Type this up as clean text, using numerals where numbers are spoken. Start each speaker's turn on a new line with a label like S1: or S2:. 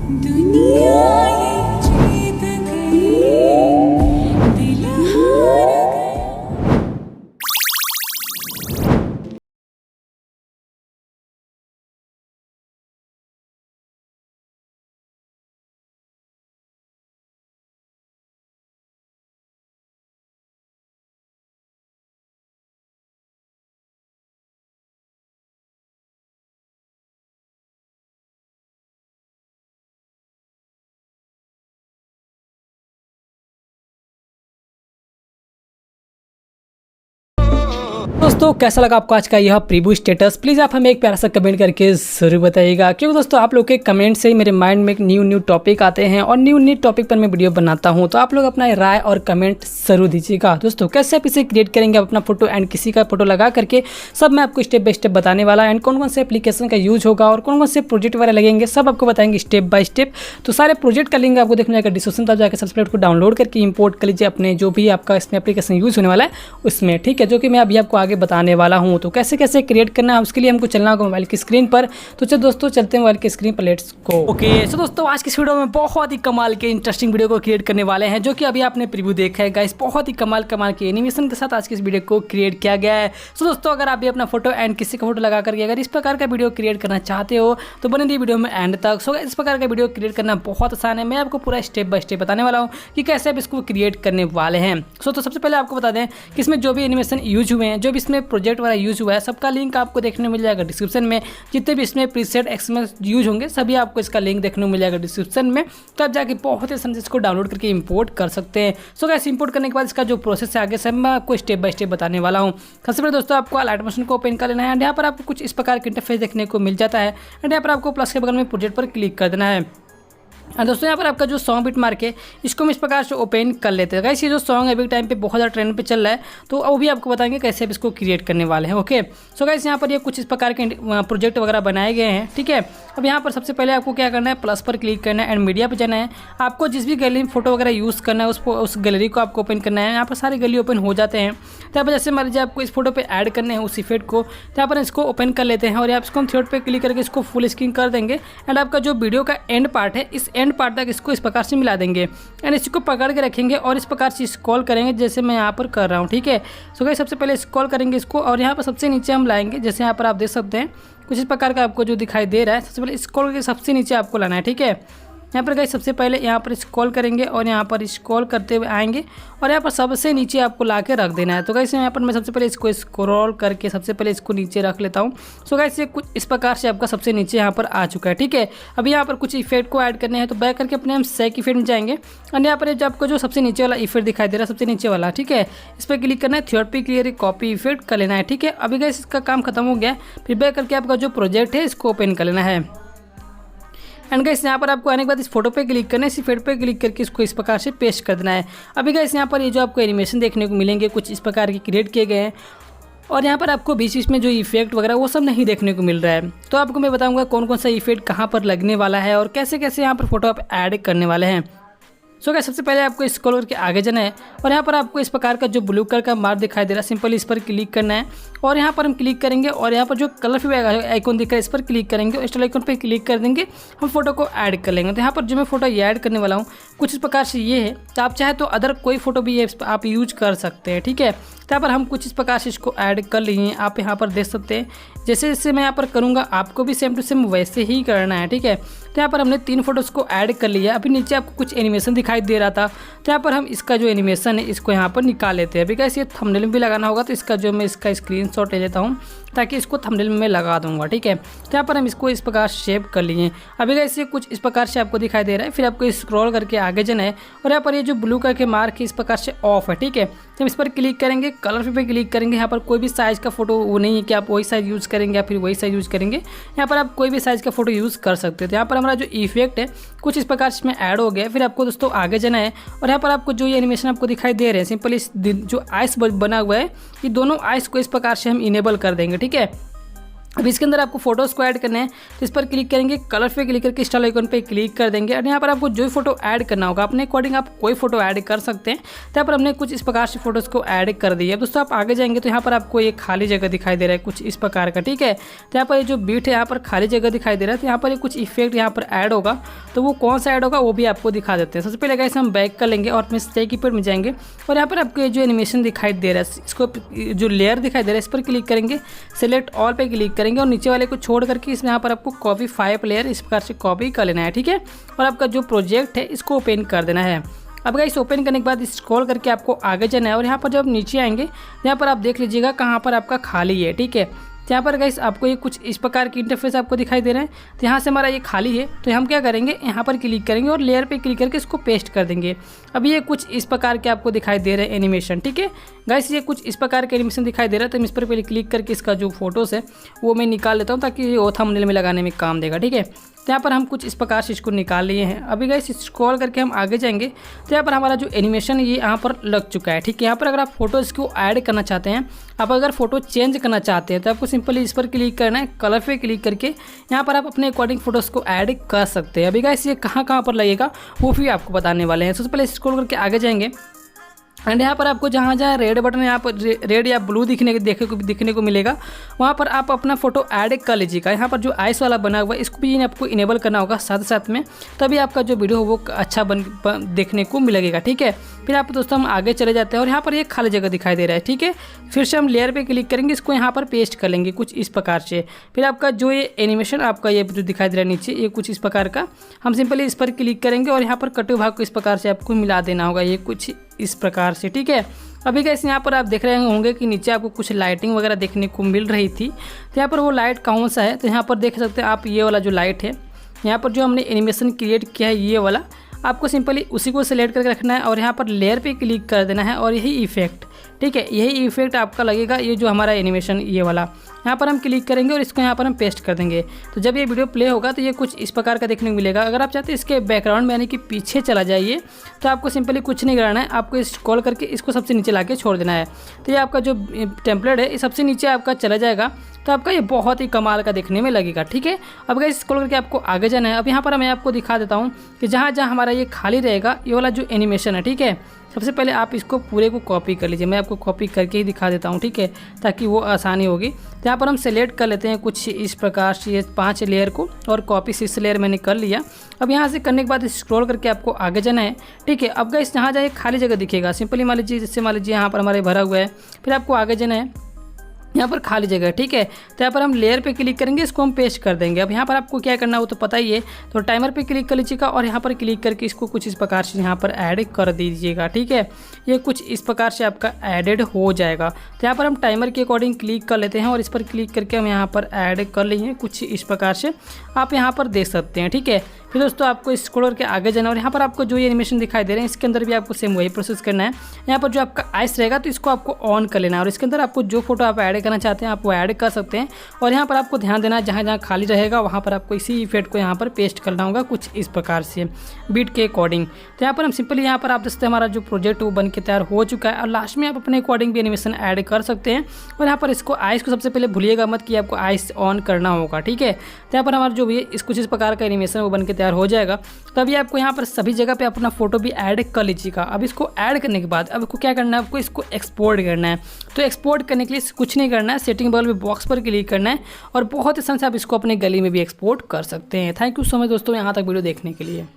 S1: दुनिया ये जीत गई, दिल हार गया।
S2: दोस्तों कैसा लगा आपको आज का यह प्रीव्यू स्टेटस, प्लीज़ आप हमें एक प्यारा सा कमेंट करके ज़रूर बताइएगा, क्योंकि दोस्तों आप लोग के कमेंट से ही मेरे माइंड में एक न्यू टॉपिक आते हैं और न्यू टॉपिक पर मैं वीडियो बनाता हूं। तो आप लोग अपना राय और कमेंट ज़रूर दीजिएगा। दोस्तों कैसे आप इसे क्रिएट करेंगे आप अपना फोटो एंड किसी का फोटो लगा करके, सब मैं आपको स्टेप बाय स्टेप बताने वाला एंड कौन कौन से एप्लीकेशन का यूज होगा और कौन कौन से प्रोजेक्ट वगैरह लगेंगे, सब आपको बताएंगे स्टेप बाय स्टेप। तो सारे प्रोजेक्ट का लिंक आपको देखने जाएगा डिस्क्रिप्शन तक, जाकर सबसे को डाउनलोड करके इंपोर्ट कर लीजिए अपने जो भी आपका इसमें एप्लीकेशन यूज होने वाला है उसमें, ठीक है, जो कि मैं अभी आपको आगे बताने वाला हूँ। तो कैसे कैसे क्रिएट करना है उसके लिए हमको चलना होगा मोबाइल की स्क्रीन पर। तो चलो दोस्तों चलते हैं मोबाइल की स्क्रीन पर, लेट्स गो। ओके सो दोस्तों आज की वीडियो में बहुत ही कमाल के इंटरेस्टिंग वीडियो को क्रिएट करने वाले हैं, जो कि अभी आपने प्रीव्यू देखा है गाइस। बहुत ही कमाल के एनिमेशन के साथ आज की इस वीडियो को क्रिएट किया गया है। सो दोस्तों अगर आप भी अपना फोटो एंड किसी का फोटो लगा करके अगर इस प्रकार का वीडियो क्रिएट करना चाहते हो तो बने रहिए वीडियो में एंड तक। सो इस प्रकार का वीडियो क्रिएट करना बहुत आसान है, मैं आपको पूरा स्टेप बाय स्टेप बताने वाला हूँ कि कैसे आप इसको क्रिएट करने वाले हैं। सो तो सबसे पहले आपको बता दें कि इसमें जो भी एनिमेशन यूज हुए हैं, जो भी इसमें प्रोजेक्ट वाला यूज हुआ है, सबका लिंक आपको देखने को मिल जाएगा डिस्क्रिप्शन में। जितने भी इसमें प्रीसेट एक्सएमएल यूज होंगे सभी आपको इसका लिंक देखने को मिल जाएगा डिस्क्रिप्शन में। तो आप जाके बहुत ही आसानी से इसको डाउनलोड करके इंपोर्ट कर सकते हैं। सो गाइस इंपोर्ट करने के बाद इसका जो प्रोसेस है आगे से मैं आपको स्टेप बाय स्टेप बताने वाला हूँ। सबसे पहले दोस्तों आपको लाइट मोशन को ओपन कर लेना है एंड यहाँ पर आपको कुछ इस प्रकार का इंटरफेस देखने को मिल जाता है एंड यहाँ पर आपको प्लस के बगल में प्रोजेक्ट पर क्लिक कर देना है। दोस्तों यहाँ पर आपका जो सॉन्ग बिट मार्क है इसको हम इस प्रकार से ओपन कर लेते हैं। गाइस ये जो सॉन्ग अभी टाइम पे बहुत ज़्यादा ट्रेंड पे चल रहा है तो वो भी आपको बताएंगे कैसे आप इसको क्रिएट करने वाले हैं। ओके सो गाइस यहाँ पर ये कुछ इस प्रकार के प्रोजेक्ट वगैरह बनाए गए हैं, ठीक है। अब यहाँ पर सबसे पहले आपको क्या करना है, प्लस पर क्लिक करना है एंड मीडिया पर जाना है। आपको जिस भी गैलरी में फोटो वगैरह यूज़ करना है उस गैलरी को आपको ओपन करना है। यहाँ पर सारी गैलरी ओपन हो जाते हैं। तो यहाँ पर जैसे मान लीजिए आपको इस फोटो पे ऐड करने हैं उस इफेक्ट को, तो यहाँ पर इसको ओपन कर लेते हैं और यहाँ इसको हम थ्रेड पे क्लिक करके इसको फुल स्क्रीन कर देंगे एंड आपका जो वीडियो का एंड पार्ट है इस एंड पार्ट तक इसको इस प्रकार से मिला देंगे एंड इसको पकड़ के रखेंगे और इस प्रकार से स्क्रॉल करेंगे जैसे मैं यहाँ पर कर रहा हूँ, ठीक है। सो गाइस सबसे पहले स्क्रॉल करेंगे इसको और यहाँ पर सबसे नीचे हम लाएंगे, जैसे यहाँ पर आप देख सकते हैं कुछ इस प्रकार का आपको जो दिखाई दे रहा है। सबसे पहले स्क्रॉल करके सबसे नीचे आपको लाना है, ठीक है। यहाँ पर गाइस सबसे पहले यहाँ पर स्क्रॉल करेंगे और यहाँ पर स्क्रॉल करते हुए आएंगे और यहाँ पर सबसे नीचे आपको ला के रख देना है। तो गाइस यहाँ पर मैं सबसे पहले इसको स्क्रॉल करके सबसे पहले इसको नीचे रख लेता हूँ। सो गाइस ये कुछ इस प्रकार से आपका सबसे नीचे यहाँ पर आ चुका है, ठीक है। अभी यहाँ पर कुछ इफेक्ट को ऐड करने हैं तो बैक करके अपने हम सेक इफेक्ट में जाएंगे और यहाँ पर जो आपको जो सबसे नीचे वाला इफेक्ट दिखाई दे रहा है सबसे नीचे वाला, ठीक है, इस पर क्लिक करना है, थर्ड पे क्लियर कॉपी इफेक्ट कर लेना है, ठीक है। अभी गाइस इसका काम खत्म हो गया, फिर बैक करके आपका जो प्रोजेक्ट है इसको ओपन कर लेना है एंड गाइस यहाँ पर आपको आने के बाद इस फोटो पे क्लिक करना है, इस इफेक्ट पे क्लिक करके इसको इस प्रकार से पेस्ट कर देना है। अभी गाइस यहाँ पर ये जो आपको एनिमेशन देखने को मिलेंगे कुछ इस प्रकार के क्रिएट किए गए हैं और यहाँ पर आपको बीच बीच में जो इफेक्ट वगैरह वो सब नहीं देखने को मिल रहा है। तो आपको मैं बताऊँगा कौन कौन सा इफेक्ट कहाँ पर लगने वाला है और कैसे कैसे यहाँ पर फोटो आप ऐड करने वाले हैं। सो गाइस सबसे पहले आपको स्क्रॉल करके आगे जाना है और यहाँ पर आपको इस प्रकार का जो ब्लू कलर का मार्क दिखाई दे रहा है सिंपल इस पर क्लिक करना है और यहाँ पर हम क्लिक करेंगे और यहाँ पर जो कलरफुल आइकॉन दिख रहा है इस पर क्लिक करेंगे और स्टाइल आइकॉन पर क्लिक कर देंगे, हम फोटो को ऐड कर लेंगे। तो यहाँ पर जो मैं फोटो ऐड करने वाला हूँ कुछ इस प्रकार से ये है, तो आप चाहे तो अदर कोई फोटो भी आप यूज कर सकते हैं, ठीक है। तो यहाँ पर हम कुछ इस प्रकार से इसको ऐड कर लिए, आप यहाँ पर देख सकते हैं जैसे जैसे मैं यहाँ पर करूँगा आपको भी सेम टू सेम वैसे ही करना है, ठीक है। तो यहाँ पर हमने 3 फोटोज़ को ऐड कर लिया। अभी नीचे आपको कुछ एनिमेशन दिखाई दे रहा था तो यहाँ पर हम इसका जो एनिमेशन है इसको यहाँ पर निकाल लेते हैं। अभी कैसे ये थंबनेल में भी लगाना होगा तो इसका जो मैं इसका स्क्रीनशॉट ले लेता हूँ ताकि इसको थंबनेल में लगा दूंगा, ठीक है। तो यहाँ पर हम इसको इस प्रकार सेव कर लिए। अभी कैसे कुछ इस प्रकार से आपको दिखाई दे रहा है, फिर आपको स्क्रॉल करके आगे जाना है और यहाँ पर ये जो ब्लू कलर के मार्क है इस प्रकार से ऑफ है, ठीक है। तो इस पर क्लिक करेंगे, कलर पे क्लिक करेंगे। यहाँ पर कोई भी साइज़ का फोटो वो नहीं है कि आप वही साइज़ यूज़ करेंगे या फिर वही साइज़ यूज़ करेंगे, यहाँ पर आप कोई भी साइज़ का फोटो यूज़ कर सकते हो। तो यहाँ पर हमारा जो इफेक्ट है कुछ इस प्रकार से ऐड हो गया। फिर आपको दोस्तों आगे जाना है और यहाँ पर आपको जो ये एनिमेशन आपको दिखाई दे रहे हैं सिंपल इस जो आइस बना हुआ है ये दोनों आइस को इस प्रकार से हम इनेबल कर देंगे, ठीक है। अब इसके अंदर आपको फोटोज़ को ऐड करना है, तो इस पर क्लिक करेंगे, कलर पे क्लिक करके स्टाइल आइकन पे क्लिक कर देंगे और यहाँ पर आपको जो फोटो ऐड करना होगा अपने अकॉर्डिंग आप कोई फोटो ऐड कर सकते हैं। तो यहाँ पर हमने कुछ इस प्रकार से फोटोज़ को ऐड कर दिया। दोस्तों आप आगे जाएंगे तो यहाँ पर आपको ये खाली जगह दिखाई दे रहा है कुछ इस प्रकार का, ठीक है। तो यहाँ पर ये जो बीट है यहाँ पर खाली जगह दिखाई दे रहा है, तो यहाँ पर कुछ इफेक्ट यहाँ पर ऐड होगा, तो वो कौन सा ऐड होगा वो भी आपको दिखा देते हैं। सबसे पहले गाइस हम बैक कर लेंगे और अपने स्टे कीपैड में जाएंगे और यहाँ पर आपको जो एनिमेशन दिखाई दे रहा है, इसको जो लेयर दिखाई दे रहा है इस पर क्लिक करेंगे, सेलेक्ट ऑल पे क्लिक करेंगे और नीचे वाले को छोड़ करके इसमें यहाँ पर आपको कॉपी 5 लेयर इस प्रकार से कॉपी कर लेना है, ठीक है। और आपका जो प्रोजेक्ट है इसको ओपन कर देना है। अब गाइस ओपन करने के बाद स्क्रॉल करके आपको आगे जाना है और यहाँ पर जब नीचे आएंगे यहाँ पर आप देख लीजिएगा कहाँ पर आपका खाली है, ठीक है। तो यहाँ पर गाइस आपको ये कुछ इस प्रकार की इंटरफेस आपको दिखाई दे रहा है। तो यहाँ से हमारा ये खाली है, तो हम क्या करेंगे यहाँ पर क्लिक करेंगे और लेयर पे क्लिक करके इसको पेस्ट कर देंगे। अब ये कुछ इस प्रकार के आपको दिखाई दे रहे हैं एनिमेशन, ठीक है गाइस। ये कुछ इस प्रकार के एनिमेशन दिखाई दे रहा है, तो हम इस पर पहले क्लिक करके इसका जो फोटोज़ है वो मैं निकाल लेता हूँ ताकि ये थंबनेल में लगाने में काम देगा, ठीक है। तो यहाँ पर हम कुछ इस प्रकार से इसको निकाल लिए हैं। अभी गाइस स्क्रॉल करके हम आगे जाएंगे तो यहाँ पर हमारा जो एनिमेशन ये यहाँ पर लग चुका है, ठीक है। यहाँ पर अगर आप फोटोज़ को ऐड करना चाहते हैं, आप अगर फोटो चेंज करना चाहते हैं तो आपको सिंपली इस पर क्लिक करना है, कलर पे क्लिक करके यहाँ पर आप अपने अकॉर्डिंग फोटोज़ को ऐड कर सकते हैं। अभी गाइस ये कहाँ कहाँ पर लगेगा वो भी आपको बताने वाले हैं। सबसे पहले स्क्रॉल करके आगे जाएंगे एंड यहाँ पर आपको जहाँ जहाँ रेड बटन यहाँ पर रेड या ब्लू दिखने को मिलेगा वहाँ पर आप अपना फोटो ऐड कर लीजिएगा। यहाँ पर जो आइस वाला बना हुआ है इसको भी आपको इनेबल करना होगा साथ साथ में, तभी आपका जो वीडियो हो वो अच्छा देखने को मिलेगा, ठीक है। फिर आप दोस्तों हम आगे चले जाते हैं और यहाँ पर एक खाली जगह दिखाई दे रहा है, ठीक है। फिर से हम लेयर पे क्लिक करेंगे, इसको यहाँ पर पेस्ट कर लेंगे कुछ इस प्रकार से। फिर आपका जो ये एनिमेशन आपका ये जो दिखाई दे रहा है नीचे ये कुछ इस प्रकार का, हम सिंपली इस पर क्लिक करेंगे और यहाँ पर कटे भाग को इस प्रकार से आपको मिला देना होगा, ये कुछ इस प्रकार से, ठीक है। अभी गाइस यहाँ पर आप देख रहे होंगे कि नीचे आपको कुछ लाइटिंग वगैरह देखने को मिल रही थी, तो यहाँ पर वो लाइट कौन सा है, तो यहाँ पर देख सकते हैं आप ये वाला जो लाइट है यहाँ पर जो हमने एनिमेशन क्रिएट किया है ये वाला, आपको सिंपली उसी को सिलेक्ट करके रखना है और यहाँ पर लेयर पे क्लिक कर देना है और यही इफेक्ट, ठीक है, यही इफेक्ट आपका लगेगा। ये जो हमारा एनिमेशन ये वाला यहाँ पर हम क्लिक करेंगे और इसको यहाँ पर हम पेस्ट कर देंगे। तो जब ये वीडियो प्ले होगा तो ये कुछ इस प्रकार का देखने को मिलेगा। अगर आप चाहते हैं इसके बैकग्राउंड में यानी कि पीछे चला जाइए तो आपको सिंपली कुछ नहीं करना है, आपको स्क्रॉल करके इसको सबसे नीचे ला के छोड़ देना है। तो ये आपका जो टेम्पलेट है ये सबसे नीचे आपका चला जाएगा, तो आपका ये बहुत ही कमाल का देखने में लगेगा, ठीक है। अब गाइस स्क्रॉल करके आपको आगे जाना है। अब यहाँ पर मैं आपको दिखा देता हूँ कि जहाँ जहाँ हमारा ये खाली रहेगा ये वाला जो एनिमेशन है, ठीक है, सबसे पहले आप इसको पूरे को कॉपी कर लीजिए। मैं आपको कॉपी करके ही दिखा देता हूँ, ठीक है, ताकि वो आसानी होगी। तो यहाँ पर हम सेलेक्ट कर लेते हैं कुछ इस प्रकार से ये 5 लेयर को और कॉपी 6 लेयर मैंने कर लिया। अब यहाँ से करने के बाद स्क्रॉल करके आपको आगे जाना है, ठीक है। अब गाइस जहाँ जहाँ खाली जगह दिखेगा सिंपली मान लीजिए, जैसे मान लीजिए यहाँ पर हमारे भरा हुआ है, फिर आपको आगे जाना है, यहाँ पर खाली जगह, ठीक है। तो यहाँ पर हम लेयर पे क्लिक करेंगे, इसको हम पेस्ट कर देंगे। अब यहाँ पर आपको क्या करना है वो तो पता ही है, तो टाइमर पे क्लिक कर लीजिएगा और यहाँ पर क्लिक करके इसको कुछ इस प्रकार से यहाँ पर ऐड कर दीजिएगा, ठीक है। ये कुछ इस प्रकार से आपका एडेड हो जाएगा। तो यहाँ पर हम टाइमर के अकॉर्डिंग क्लिक कर लेते हैं और इस पर क्लिक करके हम यहाँ पर ऐड कर लिए कुछ इस प्रकार से आप यहाँ पर देख सकते हैं, ठीक है। फिर दोस्तों आपको स्क्रॉल करके आगे जाना और यहाँ पर आपको जो ये एनिमेशन दिखाई दे रहे हैं इसके अंदर भी आपको सेम वही प्रोसेस करना है। यहाँ पर जो आपका आइस रहेगा तो इसको आपको ऑन कर लेना है और इसके अंदर आपको जो फोटो आप ऐड करना चाहते हैं आप वो ऐड कर सकते हैं। और यहाँ पर आपको ध्यान देना है जहाँ जहाँ खाली रहेगा वहाँ पर आपको इसी इफेक्ट को यहाँ पर पेस्ट करना होगा कुछ इस प्रकार से बीट के अकॉर्डिंग। तो यहाँ पर हम सिंपली यहाँ पर आप देखते हैं हमारा जो प्रोजेक्ट वो बन के तैयार हो चुका है और लास्ट में आप अपने अकॉर्डिंग भी एनिमेशन ऐड कर सकते हैं। और यहाँ पर इसको आइस को सबसे पहले भूलिएगा मत कि आपको आइस ऑन करना होगा, ठीक है। तो यहाँ पर हमारा जो भी कुछ इस प्रकार का एनिमेशन वो बन के तैयार हो जाएगा। तभी आपको यहाँ पर सभी जगह पे अपना फोटो भी ऐड कर लीजिएगा। अब इसको ऐड करने के बाद अब आपको क्या करना है, आपको इसको एक्सपोर्ट करना है। तो एक्सपोर्ट करने के लिए कुछ नहीं करना है, सेटिंग बॉल में बॉक्स पर क्लिक करना है और बहुत आसान से आप इसको अपने गैलरी में भी एक्सपोर्ट कर सकते हैं। थैंक यू सो मच दोस्तों यहाँ तक वीडियो देखने के लिए।